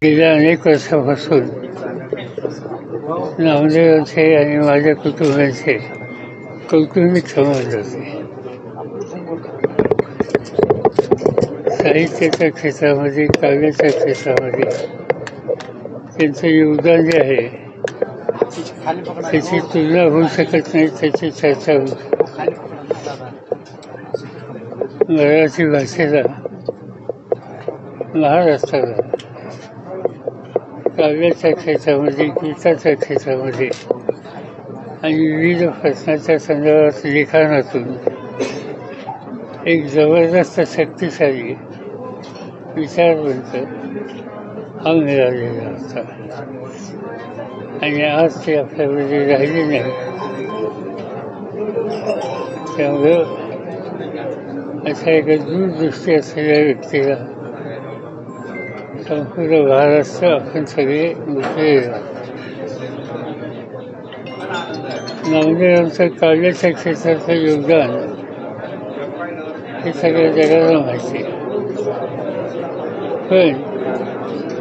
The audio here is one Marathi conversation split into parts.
गेल्या अनेक वर्षापासून नामदेवांचे आणि माझ्या कुटुंबाचे कौटुंबिक संबंध होते. साहित्याच्या क्षेत्रामध्ये, काव्याच्या क्षेत्रामध्ये त्यांचं योगदान जे आहे त्याची तुलना होऊ शकत नाही, त्याची चर्चा होऊ शकते. मराठी भाषेला, महाराष्ट्राला काव्याच्या क्षेत्रामध्ये, गीताच्या क्षेत्रामध्ये आणि विविध प्रश्नाच्या संदर्भात लिखाणातून एक जबरदस्त शक्तिशाली विचारवंत हा मिळालेला होता. आणि आज ते आपल्यामध्ये राहिले नाही. त्यामुळं अशा एका दूरदृष्टी असलेल्या व्यक्तीला संपूर्ण महाराष्ट्र आपण सगळे मुकलेले आहोत. नामदेवांचं काव्याच्या क्षेत्राचं योगदान हे सगळ्या जगाला माहिती आहे. पण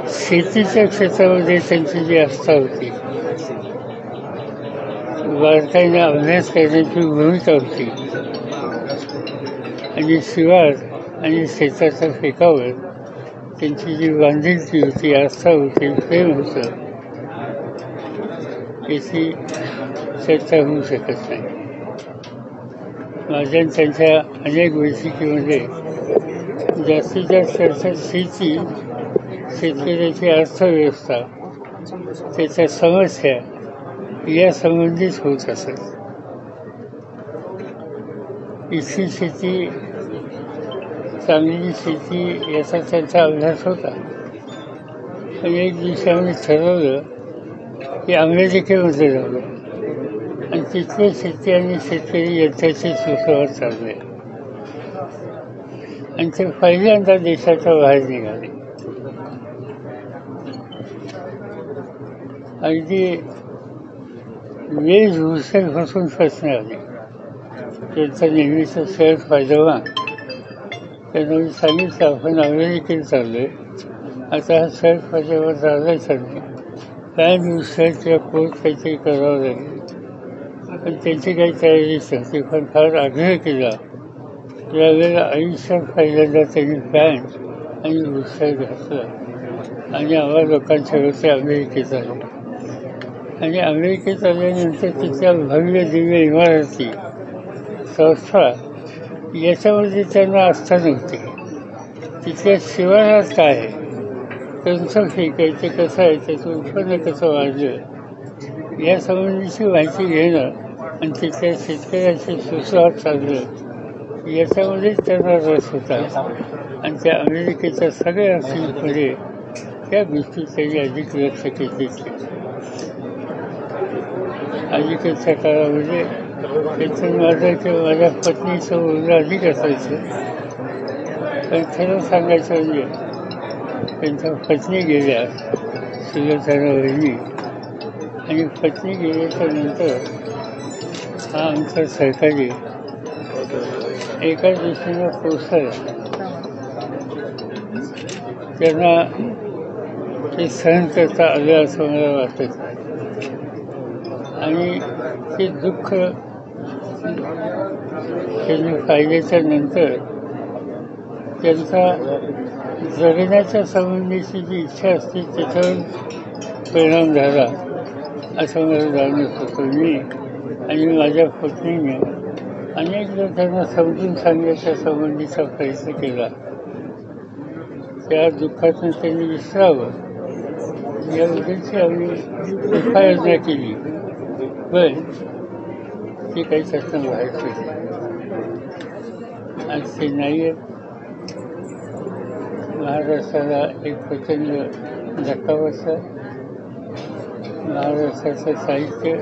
शेतीच्या क्षेत्रामध्ये त्यांची जी आस्था होती, बारकाईने अभ्यास करण्याची भूमिका होती आणि शिवार आणि शेताच्या पिकावर त्यांची जी बांधिलकी होती, आस्था होती, प्रेम होतं, याची चर्चा होऊ शकत नाही. माझ्या त्यांच्या अनेक बैठकीमध्ये जास्तीत जास्त चर्चा शेती, शेतकऱ्याची अर्थव्यवस्था, त्याच्या समस्या या संबंधित होत असत. इथली शेती, चांगली शेती याचा त्यांचा अभ्यास होता. पण एक दिवशी आम्ही ठरवलं की अमेरिकेमध्ये जाऊ आणि तिथले शेती आणि शेतकरी यांच्याशी सुसंवाद चालू आहे. आणि ते पहिल्यांदा देशाच्या बाहेर निघाले. अगदी वेशभूषेपासून प्रश्न आले. त्यांचा नेहमीचा शर्ट पायजमा, त्यांना मी सांगितलं आपण अमेरिकेत चाललोय, आता हा शर्ट पायजमा चालायचा नाही, पॅन्ट शर्ट किंवा कोट काहीतरी करावं लागेल. पण त्यांची काही तयारीच नव्हती. पण फार आग्रह केला. त्यावेळेला आयुष्यात पहिल्यांदा त्यांनी पॅन्ट आणि बुशर्ट घातलं आणि आम्हा लोकांच्या वरती अमेरिकेत आलो. आणि अमेरिकेत आल्यानंतर तिथल्या भव्य दिव्य इमारती, संस्था याच्यामध्ये त्यांना आस्था नव्हती. तिथल्या शिवारात काय आहे, त्यांचं फेकायचं कसं आहे, त्याचं उत्पन्न कसं वाढलं या संबंधीची माहिती घेणं आणि तिथल्या शेतकऱ्याशी सुसंवाद साधणं याच्यामध्येच त्यांना रस होता. आणि त्या अमेरिकेच्या सगळ्या फील्डमध्ये त्या गोष्टी त्यांनी अधिक लक्ष केंद्रित केलं. अलीकडच्या काळामध्ये त्याचं माझं किंवा माझ्या पत्नीचं बोलणं अधिक असायचं. पण खरं सांगायचं म्हणजे त्यांच्या पत्नी गेल्या, सुलोचना वहिनी, आणि पत्नी गेल्याच्या नंतर हा आमचा सहकारी एका दृष्टीनं कोसळला. त्यांना ते सहन करता आलं असं मला वाटत. आणि ते दुःख त्यांनी पाहिल्याच्या नंतर त्यांचा जगण्याच्या संबंधीची जी इच्छा असते त्याच्यावर परिणाम झाला असं मला जाणवत होतं. मी आणि माझ्या पत्नीने अनेकदा त्यांना समजून सांगण्याच्या संबंधीचा प्रयत्न केला. त्या दुःखातून त्यांनी विसरावं याबद्दलची आम्ही उपाययोजना केली. पण ती काही त्यातून बाहेर पडली. आज ते नाही आहेत. महाराष्ट्राला एक प्रचंड धक्का बसला. महाराष्ट्राचं साहित्य,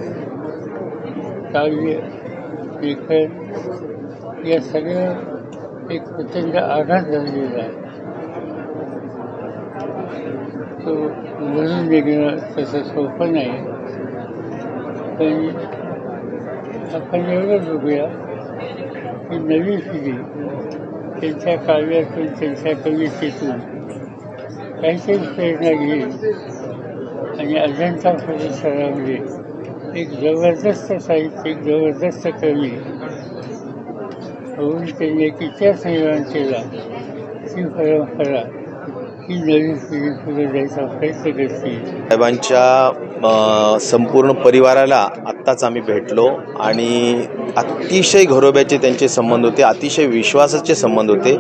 काव्य, लेखन या सगळ्या एक प्रचंड आघात झालेला आहे. तो भरून निघणं तसं सोपं नाही. पण आपण एवढं बघूया की नवी पिढी त्यांच्या काव्यातून, त्यांच्या कवितेतून काहीतरी प्रेरणा घेईल आणि अजंता परिसरामध्ये एक जबरदस्त साहित्यिक, जबरदस्त कवी होऊन त्यांनी एक इतिहास निर्माण केला. ती परंपरा ही नवीन पिढी पुढे जायचा प्रयत्न करते. साहेबांच्या संपूर्ण परिवाराला आत्ताच आम्ही भेटलो आणि अतिशय घरोब्याचे त्यांचे संबंध होते, अतिशय विश्वासाचे संबंध होते.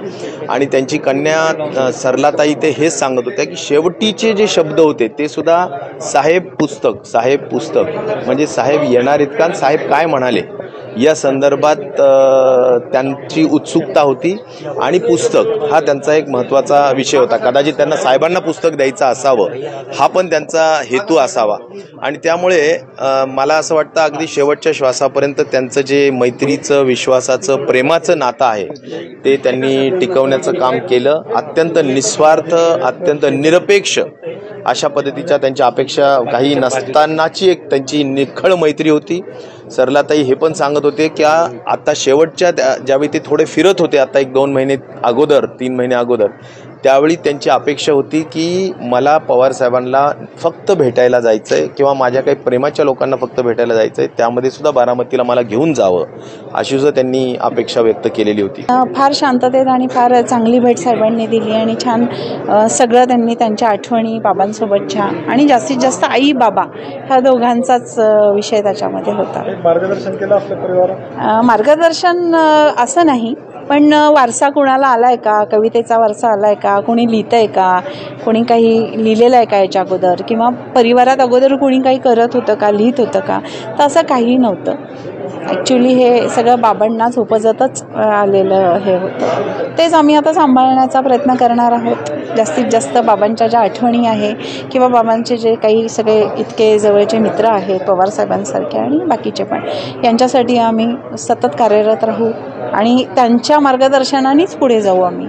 आणि त्यांची कन्या सरलाताई ते हेच सांगत होत्या की शेवटीचे जे शब्द होते ते सुद्धा साहेब पुस्तक म्हणजे साहेब येणार आहेत का, साहेब काय म्हणाले या संदर्भात त्यांची उत्सुकता होती. आणि पुस्तक हा त्यांचा एक महत्त्वाचा विषय होता. कदाचित त्यांना साहेबांना पुस्तक द्यायचं असावं हा पण त्यांचा हेतू असावा. आणि त्यामुळे मला असं वाटतं अगदी शेवटच्या श्वासापर्यंत त्यांचं जे मैत्रीचं, विश्वासाचं, प्रेमाचं नातं आहे ते त्यांनी टिकवण्याचं काम केलं. अत्यंत निस्वार्थ, अत्यंत निरपेक्ष अशा पद्धतीच्या त्यांच्या अपेक्षा काही नसतानाची एक त्यांची निखळ मैत्री होती. सरलाताई हे पण सांगत होते की आता शेवटच्या ज्यावेळी ते थोडे फिरत होते, आता 1-2 महिने अगोदर, 3 महिने अगोदर, त्यावेळी त्यांची अपेक्षा होती की मला पवारसाहेबांना फक्त भेटायला जायचं आहे किंवा माझ्या काही प्रेमाच्या लोकांना फक्त भेटायला जायचं आहे, त्यामध्ये सुद्धा बारामतीला मला घेऊन जावं अशी सुद्धा त्यांनी अपेक्षा व्यक्त केलेली होती. फार शांततेत आणि फार चांगली भेट साहेबांनी दिली आणि छान सगळं त्यांनी त्यांच्या आठवणी बाबांसोबतच्या आणि जास्तीत जास्त आई बाबा ह्या दोघांचाच विषय त्याच्यामध्ये होता. मार्गदर्शन केलं आपल्या परिवारात? मार्गदर्शन असं नाही, पण वारसा कुणाला आलाय का, कवितेचा वारसा आलाय का, कोणी लिहितंय का, कोणी काही लिहिलेलं आहे का याच्या अगोदर, किंवा परिवारात अगोदर कोणी काही करत होतं का, लिहित होतं का, तर असं काही नव्हतं. ॲक्च्युली हे सगळं बाबांनाच उपजतच आलेलं हे होतं. तेच आम्ही आता सांभाळण्याचा प्रयत्न करणार आहोत. जास्तीत जास्त बाबांच्या ज्या आठवणी आहे किंवा बाबांचे जे काही सगळे इतके जवळचे मित्र आहेत पवारसाहेबांसारखे आणि बाकीचे पण, यांच्यासाठी आम्ही सतत कार्यरत राहू आणि त्यांच्या मार्गदर्शनानेच पुढे जाऊ आम्ही.